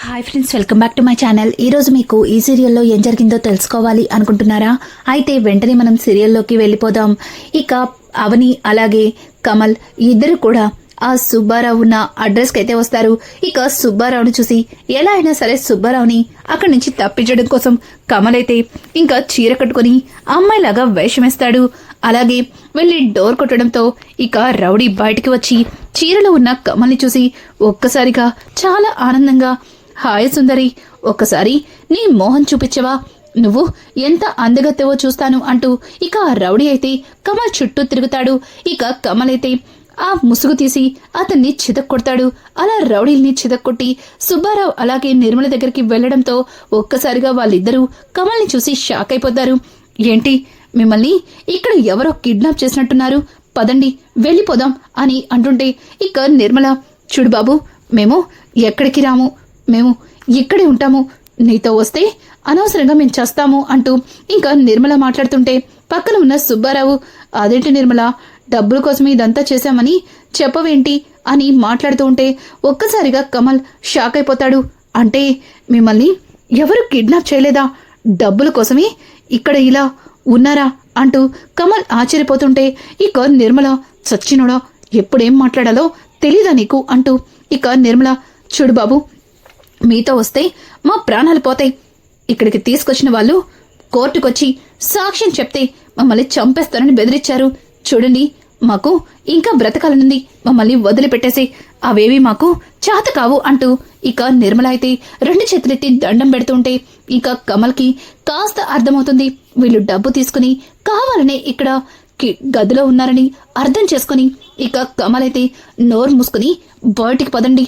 Hi friends, welcome back to my channel. ఈరోజు మీకు ఈ సీరియల్లో ఏం జరిగిందో తెలుసుకోవాలి అనుకుంటున్నారా? అయితే వెంటనే మనం సీరియల్లోకి వెళ్ళిపోదాం. ఇక అవని అలాగే కమల్ ఇద్దరు కూడా ఆ సుబ్బారావు ఉన్న అడ్రస్కి అయితే వస్తారు. ఇక సుబ్బారావుని చూసి ఎలా అయినా సరే సుబ్బారావుని అక్కడి నుంచి తప్పించడం కోసం కమల్ అయితే ఇంకా చీర కట్టుకుని అమ్మాయిలాగా వేషమేస్తాడు. అలాగే వెళ్ళి డోర్ కొట్టడంతో ఇక రౌడీ బయటికి వచ్చి చీరలో ఉన్న కమల్ని చూసి ఒక్కసారిగా చాలా ఆనందంగా, హాయ్ సుందరి, ఒక్కసారి నీ మోహన్ చూపించవా, నువ్వు ఎంత అందగత్తెవో చూస్తాను అంటూ ఇక ఆ రౌడీ అయితే కమల్ చుట్టూ తిరుగుతాడు. ఇక కమల్ అయితే ఆ ముసుగు తీసి అతన్ని చితక్కొడతాడు. అలా రౌడీల్ని చితక్కొట్టి సుబ్బారావు అలాగే నిర్మల దగ్గరికి వెళ్లడంతో ఒక్కసారిగా వాళ్ళిద్దరూ కమల్ని చూసి షాక్ అయిపోతారు. ఏంటి, మిమ్మల్ని ఇక్కడ ఎవరో కిడ్నాప్ చేసినట్టున్నారు, పదండి వెళ్ళిపోదాం అని అంటుంటే ఇక నిర్మల, చూడు బాబు, మేము ఎక్కడికి రాము, మేము ఇక్కడే ఉంటాము, నీతో వస్తే అనవసరంగా మేము చేస్తాము అంటూ ఇంకా నిర్మల మాట్లాడుతుంటే పక్కన ఉన్న సుబ్బారావు, అదేంటి నిర్మల, డబ్బుల కోసం ఇదంతా చేశామని చెప్పవేంటి అని మాట్లాడుతూ ఉంటే ఒక్కసారిగా కమల్ షాక్ అయిపోతాడు. అంటే మిమ్మల్ని ఎవరు కిడ్నాప్ చేయలేదా, డబ్బుల కోసమే ఇక్కడ ఇలా ఉన్నారా అంటూ కమల్ ఆశ్చర్యపోతుంటే ఇక నిర్మల, చచ్చినోడా, ఎప్పుడేం మాట్లాడాలో తెలీదా నీకు అంటూ ఇక నిర్మల, చూడు బాబు, మీతో వస్తే మా ప్రాణాలు పోతాయి, ఇక్కడికి తీసుకొచ్చిన వాళ్ళు కోర్టుకొచ్చి సాక్ష్యం చెప్తే మమ్మల్ని చంపేస్తారని బెదిరించారు, చూడండి మాకు ఇంకా బ్రతకాలనుంది, మమ్మల్ని వదిలిపెట్టేసి, అవేవి మాకు చేత కావు అంటూ ఇక నిర్మల అయితే రెండు చేతులెత్తి దండం పెడుతుంటే ఇక కమల్కి కాస్త అర్థమవుతుంది. వీళ్ళు డబ్బు తీసుకుని కావాలనే ఇక్కడ గదిలో ఉన్నారని అర్థం చేసుకుని ఇక కమల్ అయితే నోరు మూసుకుని బయటికి పదండి,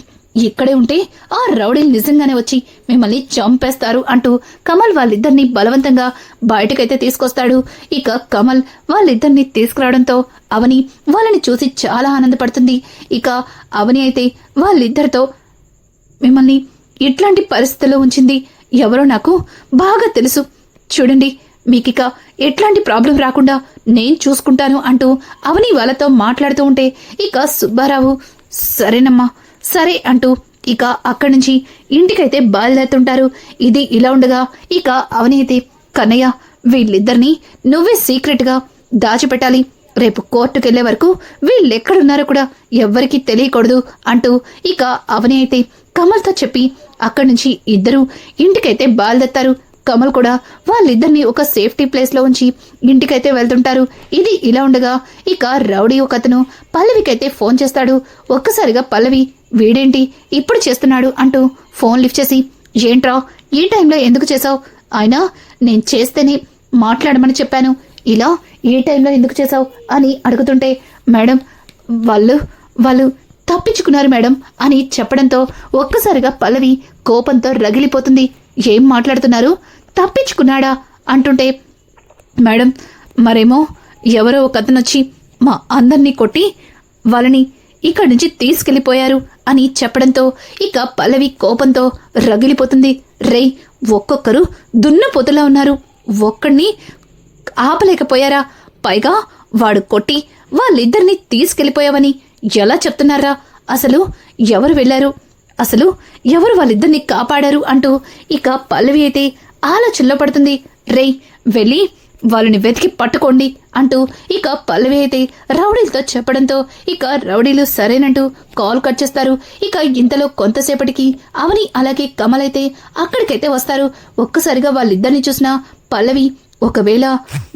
ఇక్కడే ఉంటే ఆ రౌడీలు నిజంగానే వచ్చి మిమ్మల్ని చంపేస్తారు అంటూ కమల్ వాళ్ళిద్దరిని బలవంతంగా బయటకైతే తీసుకొస్తాడు. ఇక కమల్ వాళ్ళిద్దరిని తీసుకురావడంతో అవని వాళ్ళని చూసి చాలా ఆనందపడుతుంది. ఇక అవని అయితే వాళ్ళిద్దరితో, మిమ్మల్ని ఇట్లాంటి పరిస్థితుల్లో ఉంచింది ఎవరో నాకు బాగా తెలుసు, చూడండి మీకిక ఎట్లాంటి ప్రాబ్లం రాకుండా నేను చూసుకుంటాను అంటూ అవని వాళ్ళతో మాట్లాడుతూ ఉంటే ఇక సుబ్బారావు, సరేనమ్మా సరే అంటూ ఇక అక్కడి నుంచి ఇంటికైతే బయలుదేరుతుంటారు. ఇది ఇలా ఉండగా ఇక అవని అయితే, కన్నయ్య, వీళ్ళిద్దరినీ నువ్వే సీక్రెట్ గా దాచిపెట్టాలి, రేపు కోర్టుకు వెళ్లే వరకు వీళ్ళెక్కడున్నారో కూడా ఎవ్వరికీ తెలియకూడదు అంటూ ఇక అవని అయితే కమల్తో చెప్పి అక్కడి నుంచి ఇద్దరు ఇంటికైతే బయలుదేరుతారు. కమల్ కూడా వాళ్ళిద్దరిని ఒక సేఫ్టీ ప్లేస్ లో ఉంచి ఇంటికైతే వెళ్తుంటారు. ఇది ఇలా ఉండగా ఇక రౌడీ ఒకతను పల్లవికైతే ఫోన్ చేస్తాడు. ఒక్కసారిగా పల్లవి, వీడేంటి ఇప్పుడు చేస్తున్నాడు అంటూ ఫోన్ లిఫ్ట్ చేసి, ఏంట్రా ఈ టైంలో ఎందుకు చేసావు, అయినా నేను చేస్తేనే మాట్లాడమని చెప్పాను, ఇలా ఈ టైంలో ఎందుకు చేసావు అని అడుగుతుంటే, మేడం వాళ్ళు తప్పించుకున్నారు మేడం అని చెప్పడంతో ఒక్కసారిగా పల్లవి కోపంతో రగిలిపోతుంది. ఏం మాట్లాడుతున్నారు, తప్పించుకున్నాడా అంటుంటే, మేడం మరేమో ఎవరో ఒక అతను వచ్చి మా అందరినీ కొట్టి వాళ్ళని ఇక్కడి నుంచి తీసుకెళ్లిపోయారు అని చెప్పడంతో ఇక పల్లవి కోపంతో రగిలిపోతుంది. రేయ్, ఒక్కొక్కరు దున్నపోతులా ఉన్నారు, ఒక్కడిని ఆపలేకపోయారా, పైగా వాడు కొట్టి వాళ్ళిద్దరినీ తీసుకెళ్లిపోయావని ఎలా చెప్తున్నారా, అసలు ఎవరు వెళ్లారు, అసలు ఎవరు వాళ్ళిద్దరిని కాపాడారు అంటూ ఇక పల్లవి అయితే ఆలోచనలో పడుతుంది. రేయ్, వెళ్ళి వాళ్ళని వెతికి పట్టుకోండి అంటూ ఇక పల్లవి అయితే రౌడీలతో చెప్పడంతో ఇక రౌడీలు సరేనంటూ కాల్ కట్ చేస్తారు. ఇక ఇంతలో కొంతసేపటికి అవని అలాగే కమల్ అయితే అక్కడికైతే వస్తారు. ఒక్కసారిగా వాళ్ళిద్దరిని చూసిన పల్లవి, ఒకవేళ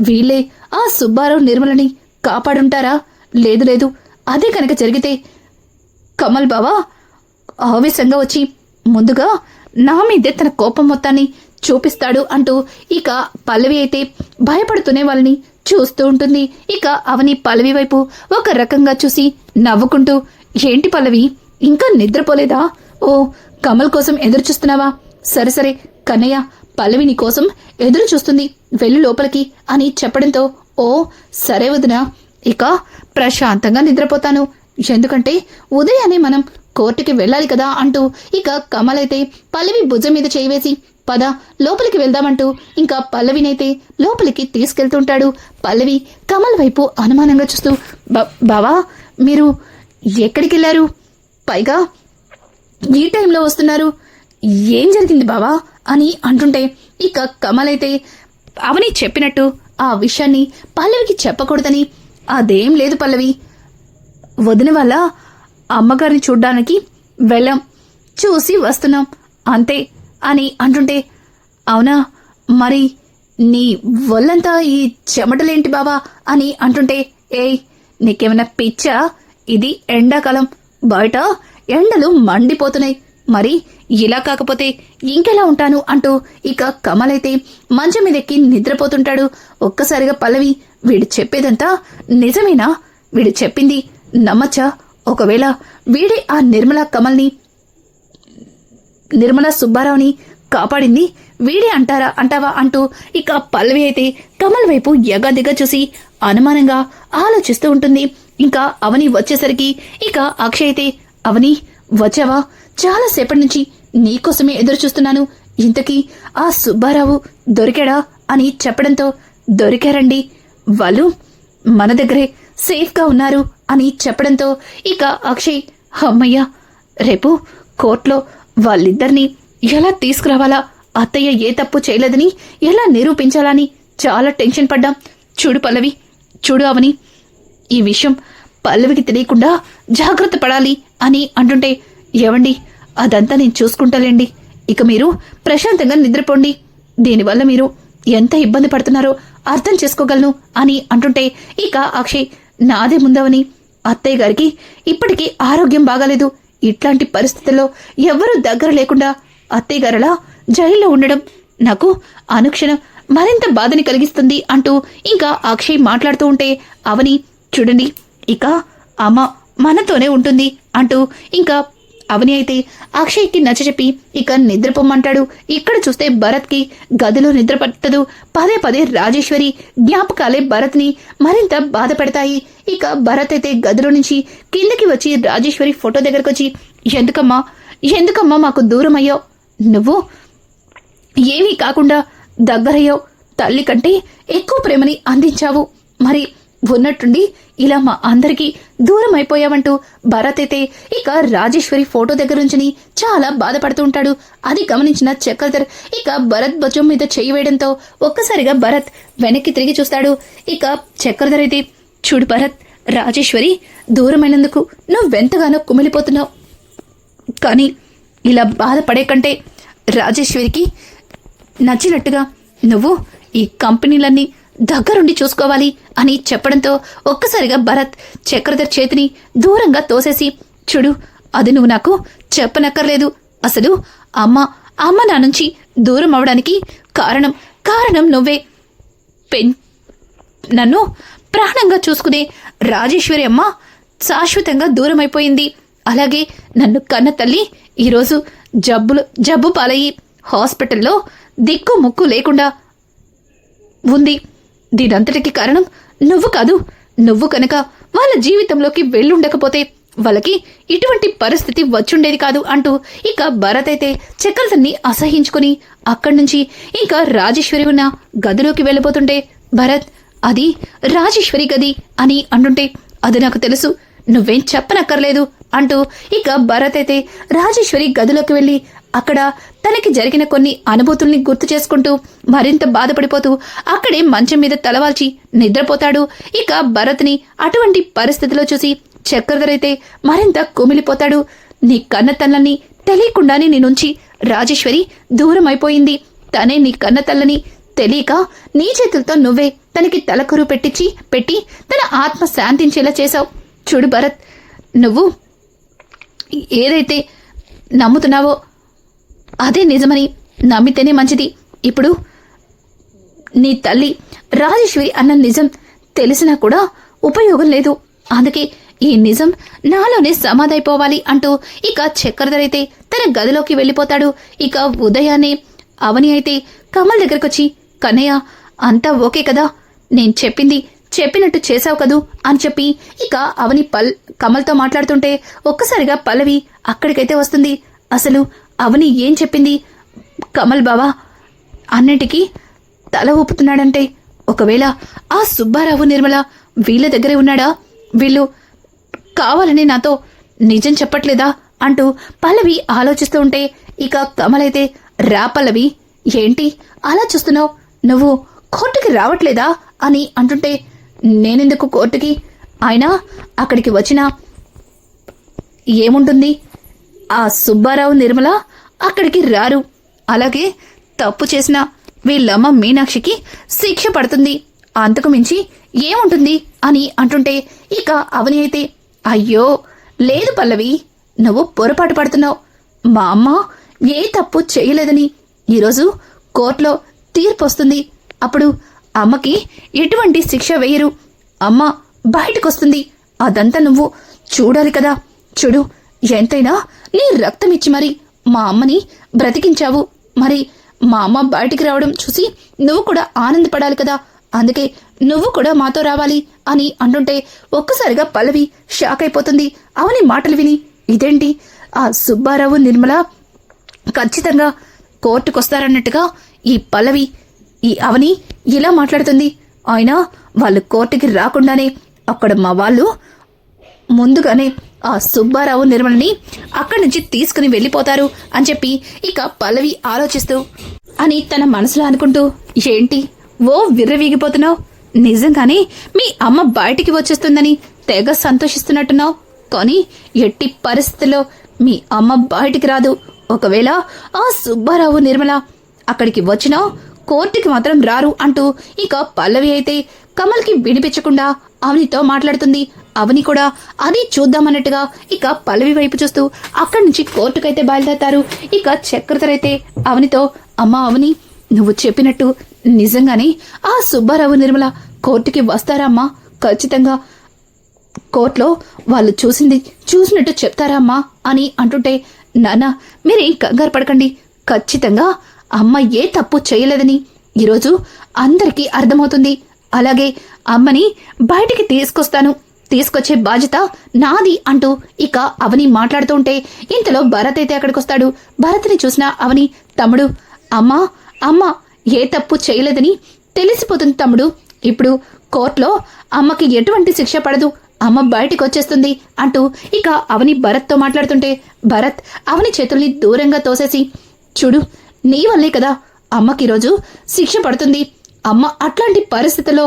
వీళ్ళే ఆ సుబ్బారావు నిర్మలని కాపాడుంటారా, లేదు అదే కనుక జరిగితే కమల్ బావా ఆవేశంగా వచ్చి ముందుగా నా మీదే తన కోపం మొత్తాన్ని చూపిస్తాడు అంటూ ఇక పల్లవి అయితే భయపడుతూనే వాళ్ళని చూస్తూ ఉంటుంది. ఇక అవని పల్లవి వైపు ఒక రకంగా చూసి నవ్వుకుంటూ, ఏంటి పల్లవి, ఇంకా నిద్రపోలేదా, ఓ కమల్ కోసం ఎదురు చూస్తున్నావా, సరే కన్నయ్య, పల్లవి నీ కోసం ఎదురు చూస్తుంది, వెళ్ళు లోపలికి అని చెప్పడంతో, ఓ సరే వదినా, ఇక ప్రశాంతంగా నిద్రపోతాను, ఎందుకంటే ఉదయాన్నే మనం కోర్టుకి వెళ్ళాలి కదా అంటూ ఇక కమల్ అయితే పల్లవి భుజం మీద చేయివేసి, పద లోపలికి వెళ్దామంటూ ఇంకా పల్లవినైతే లోపలికి తీసుకెళ్తుంటాడు. పల్లవి కమల్ వైపు అనుమానంగా చూస్తూ, బావా మీరు ఎక్కడికి వెళ్ళారు, పైగా ఈ టైంలో వస్తున్నారు, ఏం జరిగింది బావా అని అంటుంటే ఇక కమల్ అయితే అవని చెప్పినట్టు ఆ విషయాన్ని పల్లవికి చెప్పకూడదని, అదేం లేదు పల్లవి, వదిన వల్ల అమ్మగారిని చూడ్డానికి వెళ్ళాం, చూసి వస్తున్నాం అంతే అని అంటుంటే, అవునా మరి నీ ఒళ్ళంతా ఈ చెమటలేంటి బావా అని అంటుంటే, ఏయ్ నీకేమైనా పిచ్చా, ఇది ఎండాకాలం, బయట ఎండలు మండిపోతున్నాయి, మరి ఇలా కాకపోతే ఇంకెలా ఉంటాను అంటూ ఇక కమల్ అయితే మంచం మీదెక్కి నిద్రపోతుంటాడు. ఒక్కసారిగా పల్లవి వీడు చెప్పేదంతా నిజమేనా, వీడు చెప్పింది నమ్మచ్చా, ఒకవేళ వీడే ఆ నిర్మలా సుబ్బారావుని కాపాడింది వీడే అంటావా అంటూ ఇక పల్లవి అయితే కమల్ వైపు ఎగదిగ చూసి అనుమానంగా ఆలోచిస్తూ ఉంటుంది. ఇంకా అవని వచ్చేసరికి ఇక అక్షయ్ అయితే, అవని వచ్చావా, చాలాసేపటి నుంచి నీకోసమే ఎదురు చూస్తున్నాను, ఇంతకీ ఆ సుబ్బారావు దొరికాడా అని చెప్పడంతో, దొరికారండి, వాళ్ళు మన దగ్గరే సేఫ్గా ఉన్నారు అని చెప్పడంతో ఇక అక్షయ్, అమ్మయ్య, రేపు కోర్టులో వాళ్ళిద్దరినీ ఎలా తీసుకురావాలా, అత్తయ్య ఏ తప్పు చేయలేదని ఎలా నిరూపించాలని చాలా టెన్షన్ పడ్డాం. చూడు పల్లవి, చూడు అవని, ఈ విషయం పల్లవికి తెలియకుండా జాగ్రత్త పడాలి అని అంటుంటే, ఏవండి అదంతా నేను చూసుకుంటాలేండి, ఇక మీరు ప్రశాంతంగా నిద్రపోండి, దీనివల్ల మీరు ఎంత ఇబ్బంది పడుతున్నారో అర్థం చేసుకోగలను అని అంటుంటే ఇక అక్షయ్, నాదే ముందవని, అత్తయ్య గారికి ఇప్పటికీ ఆరోగ్యం బాగాలేదు, ఇట్లాంటి పరిస్థితుల్లో ఎవరూ దగ్గర లేకుండా అత్తయ్య గారలా జైల్లో ఉండడం నాకు అనుక్షణం మరింత బాధని కలిగిస్తుంది అంటూ ఇంకా అక్షయ్ మాట్లాడుతూ ఉంటే, అవని చూడండి ఇక అమ్మ మనతోనే ఉంటుంది అంటూ ఇంకా అవని అయితే అక్షయ్కి నచ్చచెప్పి ఇక నిద్రపోమ్మంటాడు. ఇక్కడ చూస్తే భరత్కి గదిలో నిద్ర పట్టదు. పదే పదే రాజేశ్వరి జ్ఞాపకాలే భరత్ని మరింత బాధ పెడతాయి. ఇక భరత్ అయితే గదిలో నుంచి కిందకి వచ్చి రాజేశ్వరి ఫోటో దగ్గరకు వచ్చి, ఎందుకమ్మా మాకు దూరం అయ్యావు, నువ్వు ఏమీ కాకుండా దగ్గరయ్యావు, తల్లి కంటే ఎక్కువ ప్రేమని అందించావు, మరి ఉన్నట్టుండి ఇలా మా అందరికీ దూరం అయిపోయావంటూ భరత్ అయితే ఇక రాజేశ్వరి ఫోటో దగ్గర నుంచి చాలా బాధపడుతూ ఉంటాడు. అది గమనించిన చక్రధర్ ఇక భరత్ భుజం మీద చేయి వేయడంతో ఒక్కసారిగా భరత్ వెనక్కి తిరిగి చూస్తాడు. ఇక చక్రధర్ అయితే, చూడు భరత్, రాజేశ్వరి దూరమైనందుకు నువ్వెంతగానో కుమిలిపోతున్నావు, కానీ ఇలా బాధపడే కంటే రాజేశ్వరికి నచ్చినట్టుగా నువ్వు ఈ కంపెనీలన్నీ దగ్గరుండి చూసుకోవాలి అని చెప్పడంతో ఒక్కసారిగా భరత్ చక్రధర్ చేతిని దూరంగా తోసేసి, చూడు అది నువ్వు నాకు చెప్పనక్కర్లేదు, అసలు అమ్మ నా నుంచి దూరం అవడానికి కారణం నువ్వే, నన్ను ప్రాణంగా చూసుకునే రాజేశ్వరి అమ్మ శాశ్వతంగా దూరం అయిపోయింది, అలాగే నన్ను కన్న తల్లి ఈరోజు జబ్బు పాలయ్యి హాస్పిటల్లో దిక్కు ముక్కు లేకుండా ఉంది, దీనంతటికి కారణం నువ్వు కాదు, నువ్వు కనుక వాళ్ళ జీవితంలోకి వెళ్ళుండకపోతే వాళ్ళకి ఇటువంటి పరిస్థితి వచ్చుండేది కాదు అంటూ ఇక భరత్ అయితే చక్రధర్ని అసహించుకుని అక్కడి నుంచి ఇంకా రాజేశ్వరి ఉన్న గదిలోకి వెళ్ళిపోతుంటే, భరత్ అది రాజేశ్వరి గది అని అంటుంటే, అది నాకు తెలుసు, నువ్వేం చెప్పనక్కర్లేదు అంటూ ఇక భరత్ అయితే రాజేశ్వరి గదిలోకి వెళ్ళి అక్కడ తనకి జరిగిన కొన్ని అనుభూతుల్ని గుర్తు చేసుకుంటూ మరింత బాధపడిపోతూ అక్కడే మంచం మీద తలవాల్చి నిద్రపోతాడు. ఇక భరత్ని అటువంటి పరిస్థితిలో చూసి చక్రధర్ అయితే మరింత కుమిలిపోతాడు. నీ కన్నతల్లని తెలియకుండానే నీ నుంచి రాజేశ్వరి దూరం అయిపోయింది, తనే నీ కన్నతల్లని తెలియక నీ చేతులతో నువ్వే తనకి తలకురు పెట్టి తన ఆత్మ శాంతించేలా చేశావు. చూడు భరత్, నువ్వు ఏదైతే నమ్ముతున్నావో అదే నిజమని నమ్మితేనే మంచిది. ఇప్పుడు నీ తల్లి రాజేశ్వరి అన్న నిజం తెలిసినా కూడా ఉపయోగం లేదు, అందుకే ఈ నిజం నాలోనే సమాధైపోవాలి అంటూ ఇక చక్రధర్ అయితే తన గదిలోకి వెళ్ళిపోతాడు. ఇక ఉదయాన్నే అవని అయితే కమల్ దగ్గరకొచ్చి, కన్నయ్య అంతా ఓకే కదా, నేను చెప్పినట్టు చేశావు కదూ అని చెప్పి ఇక అవని కమల్తో మాట్లాడుతుంటే ఒక్కసారిగా పల్లవి అక్కడికైతే వస్తుంది. అసలు అవని ఏం చెప్పింది? కమల్ బావా అన్నింటికీ తల ఊపుతున్నాడంటే ఒకవేళ ఆ సుబ్బారావు నిర్మల వీళ్ళ దగ్గరే ఉన్నాడా? వీళ్ళు కావాలని నాతో నిజం చెప్పట్లేదా అంటూ పల్లవి ఆలోచిస్తూ ఉంటే ఇక కమలైతే రా పల్లవి, ఏంటి అలా చూస్తున్నావు, నువ్వు కోర్టుకి రావట్లేదా అని అంటుంటే, నేనెందుకు కోర్టుకి, అయినా అక్కడికి వచ్చినా ఏముంటుంది, ఆ సుబ్బారావు నిర్మల అక్కడికి రారు, అలాగే తప్పు చేసిన వీళ్ళమ్మ మీనాక్షికి శిక్ష పడుతుంది, అంతకు మించి ఏముంటుంది అని అంటుంటే, ఇక అవని అయితే అయ్యో లేదు పల్లవి, నువ్వు పొరపాటు పడుతున్నావు, మా అమ్మ ఏ తప్పు చేయలేదని ఈరోజు కోర్టులో తీర్పు వస్తుంది, అప్పుడు అమ్మకి ఎటువంటి శిక్ష వేయరు, అమ్మ బయటకొస్తుంది, అదంతా నువ్వు చూడాలి కదా, చూడు ఎంతైనా నీ రక్తమిచ్చి మరి మా అమ్మని బ్రతికించావు, మరి మా అమ్మ బయటికి రావడం చూసి నువ్వు కూడా ఆనందపడాలి కదా, అందుకే నువ్వు కూడా మాతో రావాలి అని అంటుంటే ఒక్కసారిగా పల్లవి షాక్ అయిపోతుంది. అవని మాటలు విని ఇదేంటి, ఆ సుబ్బారావు నిర్మల ఖచ్చితంగా కోర్టుకొస్తారన్నట్టుగా ఈ పల్లవి ఈ అవని ఇలా మాట్లాడుతుంది, అయినా వాళ్ళు కోర్టుకి రాకుండానే అక్కడ మా వాళ్ళు ముందుగానే ఆ సుబ్బారావు నిర్మలని అక్కడి నుంచి తీసుకుని వెళ్ళిపోతారు అని చెప్పి ఇక పల్లవి ఆలోచిస్తూ అని తన మనసులో అనుకుంటూ, ఏంటి ఓ విర్రవీగిపోతున్నావు, నిజంగానే మీ అమ్మ బయటికి వచ్చేస్తుందని తెగ సంతోషిస్తున్నట్టున్నావు, కానీ ఎట్టి పరిస్థితుల్లో మీ అమ్మ బయటికి రాదు, ఒకవేళ ఆ సుబ్బారావు నిర్మల అక్కడికి వచ్చినా కోర్టుకి మాత్రం రారు అంటూ ఇక పల్లవి అయితే కమల్కి వినిపించకుండా అవనితో మాట్లాడుతుంది. అవని కూడా అది చూద్దామన్నట్టుగా ఇక పల్లవి వైపు చూస్తూ అక్కడి నుంచి కోర్టుకైతే బయలుదేరతారు. ఇక చక్రధర్ అయితే అవనితో, అమ్మా అవని, నువ్వు చెప్పినట్టు నిజంగానే ఆ సుబ్బారావు నిర్మల కోర్టుకి వస్తారా అమ్మా, ఖచ్చితంగా కోర్టులో వాళ్ళు చూసినట్టు చెప్తారా అమ్మా అని అంటుంటే, నాన్న మీరేం కంగారు పడకండి, ఖచ్చితంగా అమ్మ ఏ తప్పు చేయలేదని ఈరోజు అందరికీ అర్థమవుతుంది, అలాగే అమ్మని బయటికి తీసుకొచ్చే బాధ్యత నాది అంటూ ఇక అవని మాట్లాడుతూ ఉంటే ఇంతలో భరత్ అయితే అక్కడికొస్తాడు. భరత్ని చూసిన అవని, తమ్ముడు, అమ్మ ఏ తప్పు చేయలేదని తెలిసిపోతుంది తమ్ముడు, ఇప్పుడు కోర్టులో అమ్మకి ఎటువంటి శిక్ష పడదు, అమ్మ బయటికి వచ్చేస్తుంది అంటూ ఇక అవని భరత్తో మాట్లాడుతుంటే, భరత్ అవని చేతుల్ని దూరంగా తోసేసి, చూడు నీ వల్లే కదా అమ్మకి రోజు శిక్ష పడుతుంది, అమ్మ అట్లాంటి పరిస్థితుల్లో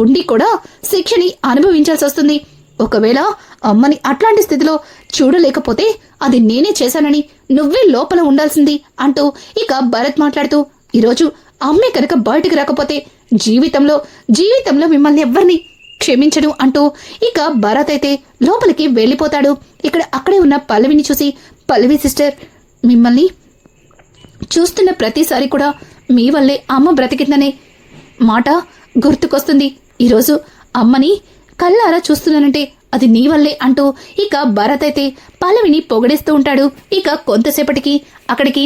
ఉండి కూడా శిక్షని అనుభవించాల్సి వస్తుంది, ఒకవేళ అమ్మని అట్లాంటి స్థితిలో చూడలేకపోతే అది నేనే చేశానని నువ్వే లోపల ఉండాల్సింది అంటూ ఇక భరత్ మాట్లాడుతూ, ఈరోజు అమ్మే కనుక బయటకు రాకపోతే జీవితంలో మిమ్మల్ని ఎవ్వరిని క్షమించడు అంటూ ఇక భరత్ అయితే లోపలికి వెళ్ళిపోతాడు. అక్కడే ఉన్న పల్లవిని చూసి, పల్లవి సిస్టర్, మిమ్మల్ని చూస్తున్న ప్రతిసారి కూడా మీ వల్లే అమ్మ బ్రతికిందనే మాట గుర్తుకొస్తుంది, ఈరోజు అమ్మని కళ్ళారా చూస్తున్నానంటే అది నీ వల్లే అంటూ ఇక భరత్ అయితే పల్లవిని పొగడేస్తూ ఉంటాడు. ఇక కొంతసేపటికి అక్కడికి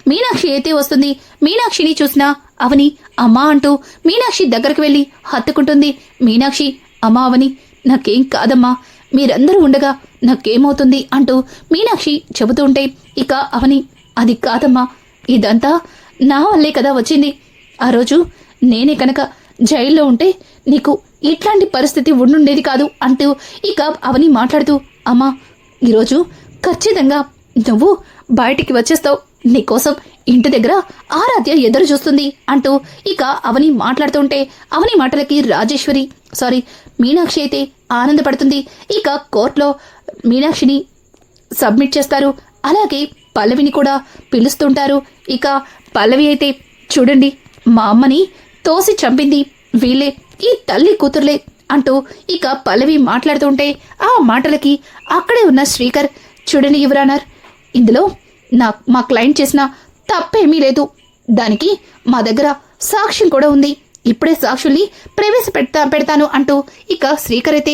మీనాక్షి అయితే వస్తుంది. మీనాక్షిని చూసినా అవని అమ్మా అంటూ మీనాక్షి దగ్గరకు వెళ్లి హత్తుకుంటుంది. మీనాక్షి, అమ్మా అవని, నాకేం కాదమ్మా, మీరందరూ ఉండగా నాకేమవుతుంది అంటూ మీనాక్షి చెబుతూ ఉంటే ఇక అవని, అది కాదమ్మా, ఇదంతా నా వల్లే కదా వచ్చింది, ఆ రోజు నేనే కనుక జైల్లో ఉంటే నీకు ఇట్లాంటి పరిస్థితి ఉండుండేది కాదు అంటూ ఇక అవని మాట్లాడుతూ, అమ్మా ఈరోజు ఖచ్చితంగా నువ్వు బయటికి వచ్చేస్తావు, నీకోసం ఇంటి దగ్గర ఆరాధ్య ఎదురు చూస్తుంది అంటూ ఇక అవని మాట్లాడుతుంటే అవని మాటలకి మీనాక్షి అయితే ఆనందపడుతుంది. ఇక కోర్టులో మీనాక్షిని సబ్మిట్ చేస్తారు, అలాగే పల్లవిని కూడా పిలుస్తుంటారు. ఇక పల్లవి అయితే, చూడండి మా అమ్మని తోసి చంపింది వీళ్ళే, ఈ తల్లి కూతుర్లే అంటూ ఇక పల్లవి మాట్లాడుతుంటే ఆ మాటలకి అక్కడే ఉన్న శ్రీకర్, చూడండి యువరానర్, ఇందులో మా క్లయింట్ చేసిన తప్పేమీ లేదు, దానికి మా దగ్గర సాక్ష్యం కూడా ఉంది, ఇప్పుడే సాక్షుల్ని పెడతాను అంటూ ఇక శ్రీకర్ అయితే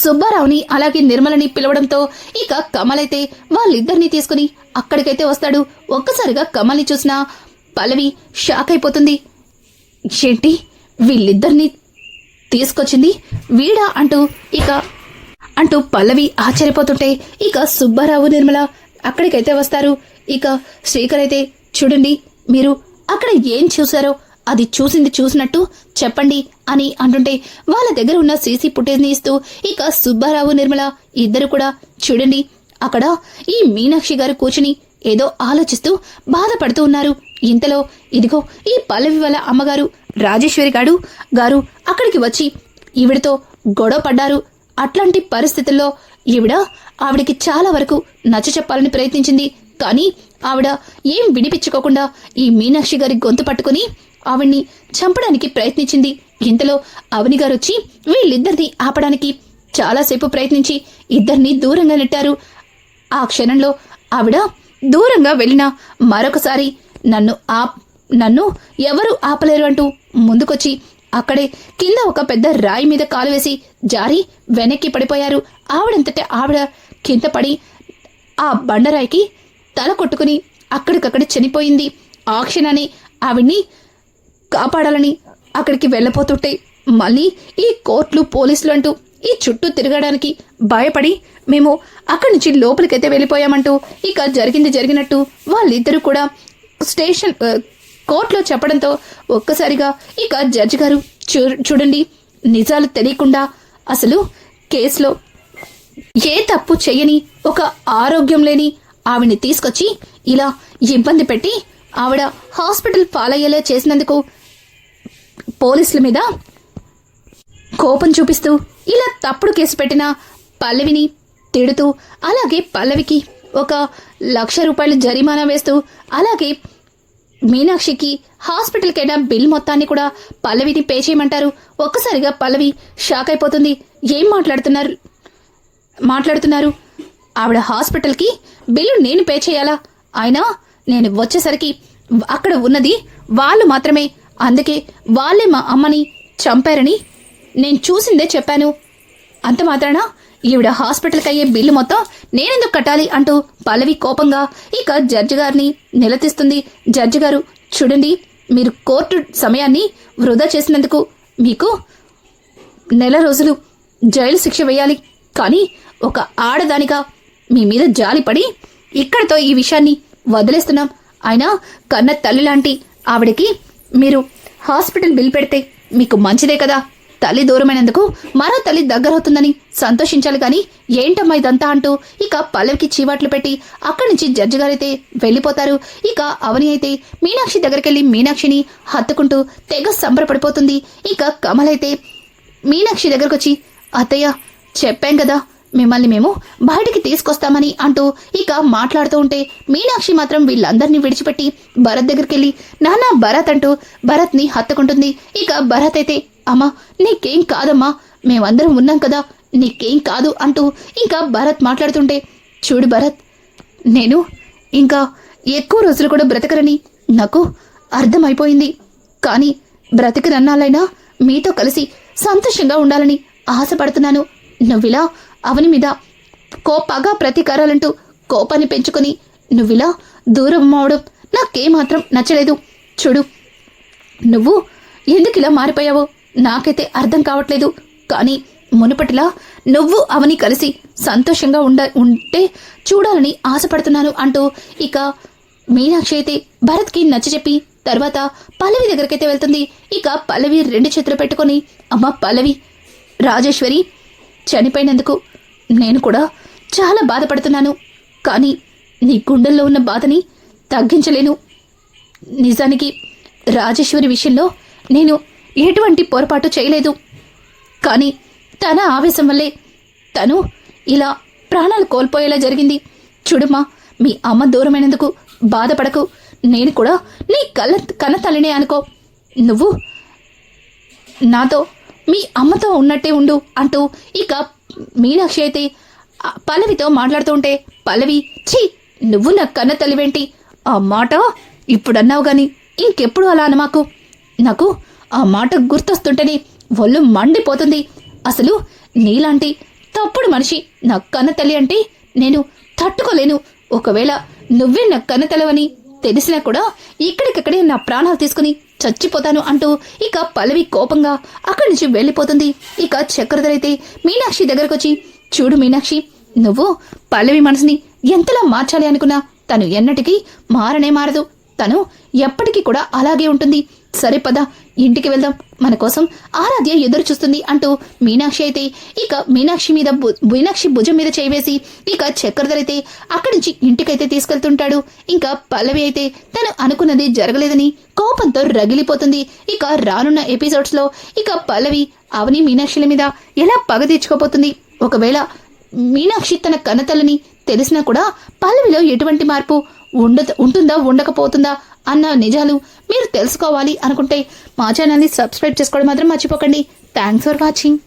సుబ్బారావుని అలాగే నిర్మలని పిలవడంతో ఇక కమల్ అయితే వాళ్ళిద్దరినీ తీసుకుని అక్కడికైతే వస్తాడు. ఒక్కసారిగా కమల్ని చూసిన పల్లవి షాక్ అయిపోతుంది. ఏంటి వీళ్ళిద్దరినీ తీసుకొచ్చింది వీడా అంటూ పల్లవి ఆశ్చర్యపోతుంటే ఇక సుబ్బారావు నిర్మల అక్కడికైతే వస్తారు. ఇక శ్రీకర్ అయితే, చూడండి మీరు అక్కడ ఏం చూసారో అది చూసినట్టు చెప్పండి అని అంటుంటే వాళ్ళ దగ్గర ఉన్న సీసీ ఫుటేజ్ని ఇస్తూ ఇక సుబ్బారావు నిర్మల ఇద్దరు కూడా, చూడండి అక్కడ ఈ మీనాక్షి గారు కూర్చుని ఏదో ఆలోచిస్తూ బాధపడుతూ ఉన్నారు. ఇంతలో ఇదిగో ఈ పల్లవి వాళ్ళ అమ్మగారు రాజేశ్వరి గారు అక్కడికి వచ్చి ఈవిడతో గొడవ పడ్డారు. అట్లాంటి పరిస్థితుల్లో ఆవిడికి చాలా వరకు నచ్చ చెప్పాలని ప్రయత్నించింది. కానీ ఆవిడ ఏం వినిపించుకోకుండా ఈ మీనాక్షి గారి గొంతు పట్టుకుని ఆవిడ్ని చంపడానికి ప్రయత్నించింది. ఇంతలో అవని గారు వచ్చి వీళ్ళిద్దరిని ఆపడానికి చాలాసేపు ప్రయత్నించి ఇద్దరిని దూరంగా నెట్టారు. ఆ క్షణంలో ఆవిడ దూరంగా వెళ్ళినా మరొకసారి నన్ను ఎవరు ఆపలేరు అంటూ ముందుకొచ్చి అక్కడే కింద ఒక పెద్ద రాయి మీద కాలు వేసి జారి వెనక్కి పడిపోయారు. ఆవిడంతటే ఆవిడ కింద పడి ఆ బండరాయికి తల కొట్టుకుని అక్కడికక్కడ చనిపోయింది. ఆ క్షణాన్ని ఆవిడ్ని కాపాడాలని అక్కడికి వెళ్ళపోతుంటే మళ్ళీ ఈ కోర్టులు పోలీసులు అంటూ ఈ చుట్టూ తిరగడానికి భయపడి మేము అక్కడి నుంచి లోపలికైతే వెళ్ళిపోయామంటూ ఇక జరిగినట్టు వాళ్ళిద్దరూ కూడా కోర్టులో చెప్పడంతో ఒక్కసారిగా ఇక జడ్జి గారు చూడండి, నిజాలు తెలియకుండా అసలు కేసులో ఏ తప్పు చెయ్యని ఒక ఆరోగ్యం లేని ఆవిడ్ని తీసుకొచ్చి ఇలా ఇబ్బంది పెట్టి ఆవిడ హాస్పిటల్ పాలయ్యేలా చేసినందుకు పోలీసుల మీద కోపం చూపిస్తూ ఇలా తప్పుడు కేసు పెట్టిన పల్లవిని తిడుతూ, అలాగే పల్లవికి 1,00,000 రూపాయలు జరిమానా వేస్తూ, అలాగే మీనాక్షికి హాస్పిటల్కైనా బిల్ మొత్తాన్ని కూడా పల్లవిని పే చేయమంటారు. ఒక్కసారిగా పల్లవి షాక్ అయిపోతుంది. ఏం మాట్లాడుతున్నారు? ఆవిడ హాస్పిటల్కి బిల్లు నేను పే చేయాలా? అయినా నేను వచ్చేసరికి అక్కడ ఉన్నది వాళ్ళు మాత్రమే, అందుకే వాళ్ళే మా అమ్మని చంపారని నేను చూసిందే చెప్పాను. అంత మాత్రాన ఈవిడ హాస్పిటల్కి అయ్యే బిల్లు మొత్తం నేనెందుకు కట్టాలి అంటూ పల్లవి కోపంగా ఇక జడ్జి గారిని నిలదీస్తుంది. జడ్జి గారు చూడండి, మీరు కోర్టు సమయాన్ని వృధా చేసినందుకు మీకు 1 రోజులు జైలు శిక్ష వేయాలి. కానీ ఒక ఆడదానిగా మీ మీద జాలిపడి ఇక్కడితో ఈ విషయాన్ని వదిలేస్తున్నాం. అయినా కన్న తల్లి లాంటి ఆవిడకి మీరు హాస్పిటల్ బిల్ పెడితే మీకు మంచిదే కదా. తల్లి దూరమైనందుకు మరో తల్లి దగ్గరవుతుందని సంతోషించాలి. కానీ ఏంటమ్మా ఇదంతా అంటూ ఇక పల్లవికి చీవాట్లు పెట్టి అక్కడి నుంచి జడ్జి గారైతే వెళ్ళిపోతారు. ఇక అవని అయితే మీనాక్షి దగ్గరికెళ్ళి మీనాక్షిని హత్తుకుంటూ తెగ సంబరపడిపోతుంది. ఇక కమల్ అయితే మీనాక్షి దగ్గరకొచ్చి అత్తయ్య చెప్పాం కదా మిమ్మల్ని మేము బయటికి తీసుకొస్తామని అంటూ ఇక మాట్లాడుతూ ఉంటే మీనాక్షి మాత్రం వీళ్ళందరినీ విడిచిపెట్టి భరత్ దగ్గరికెళ్ళి నానా భరత్ అంటూ భరత్ని హత్తుకుంటుంది. ఇక భరత్ అయితే అమ్మా నీకేం కాదమ్మా, మేమందరం ఉన్నాం కదా, నీకేం కాదు అంటూ ఇంకా భరత్ మాట్లాడుతుంటే చూడు భరత్, నేను ఇంకా ఎక్కువ రోజులు కూడా బ్రతకరని నాకు అర్థమైపోయింది. కానీ బ్రతికరన్నాలైనా మీతో కలిసి సంతోషంగా ఉండాలని ఆశపడుతున్నాను. నువ్విలా అవని మీద పగా ప్రతీకారాలంటూ కోపాన్ని పెంచుకొని నువ్విలా దూరం అవడం నాకేమాత్రం నచ్చలేదు. చూడు, నువ్వు ఎందుకు ఇలా మారిపోయావో నాకైతే అర్థం కావట్లేదు. కానీ మునుపటిలా నువ్వు అవని కలిసి సంతోషంగా ఉంటే చూడాలని ఆశపడుతున్నాను అంటూ ఇక మీనాక్షి అయితే భరత్కి నచ్చచెప్పి తర్వాత పల్లవి దగ్గరికైతే వెళ్తుంది. ఇక పల్లవి 2 చేతులు పెట్టుకొని అమ్మ పల్లవి, రాజేశ్వరి చనిపోయినందుకు నేను కూడా చాలా బాధపడుతున్నాను. కానీ నీ గుండెల్లో ఉన్న బాధని తగ్గించలేను. నిజానికి రాజేశ్వరి విషయంలో నేను ఎటువంటి పొరపాటు చేయలేదు. కానీ తన ఆవేశం వల్లే తను ఇలా ప్రాణాలు కోల్పోయేలా జరిగింది. చూడుమా, మీ అమ్మ దూరమైనందుకు బాధపడకు. నేను కూడా నీ కన్న తల్లినే అనుకో. నువ్వు నాతో మీ అమ్మతో ఉన్నట్టే ఉండు అంటూ ఇక మీనాక్షి అయితే పల్లవితో మాట్లాడుతూ ఉంటే పల్లవి, ఛీ, నువ్వు నా కన్న తల్లివేంటి? ఆ మాట ఇప్పుడన్నావు గాని ఇంకెప్పుడు అలా అనమాకు. నాకు ఆ మాట గుర్తొస్తుంటేనే ఒళ్ళు మండిపోతుంది. అసలు నీలాంటి తప్పుడు మనిషి నా కన్న తల్లి అంటే నేను తట్టుకోలేను. ఒకవేళ నువ్వే నా కన్న తల్లివని తెలిసినా కూడా ఇక్కడికక్కడే నా ప్రాణాలు తీసుకుని చచ్చిపోతాను అంటూ ఇక పల్లవి కోపంగా అక్కడి నుంచి వెళ్ళిపోతుంది. ఇక చక్రధర్ అయితే మీనాక్షి దగ్గరకొచ్చి చూడు మీనాక్షి, నువ్వు పల్లవి మనసుని ఎంతలా మార్చాలి అనుకున్నా తను ఎన్నటికీ మారనే మారదు. తను ఎప్పటికీ కూడా అలాగే ఉంటుంది. సరే పద ఇంటికి వెళ్దాం, మన కోసం ఆరాధ్య ఎదురు చూస్తుంది అంటూ మీనాక్షి అయితే ఇక మీనాక్షి భుజం మీద చేయివేసి ఇక చక్రధర్ అయితే అక్కడి నుంచి ఇంటికైతే తీసుకెళ్తుంటాడు. ఇంకా పల్లవి అయితే తను అనుకున్నది జరగలేదని కోపంతో రగిలిపోతుంది. ఇక రానున్న ఎపిసోడ్స్ లో ఇక పల్లవి అవని మీనాక్షిల మీద ఎలా పగ తీర్చుకోపోతుంది, ఒకవేళ మీనాక్షి తన కన్నతల్లని తెలిసినా కూడా పల్లవిలో ఎటువంటి మార్పు ఉంటుందా ఉండకపోతుందా అన్న నిజాలు మీరు తెలుసుకోవాలి అనుకుంటే మా ఛానల్ని సబ్స్క్రైబ్ చేసుకోవడం మాత్రం మర్చిపోకండి. Thanks for watching.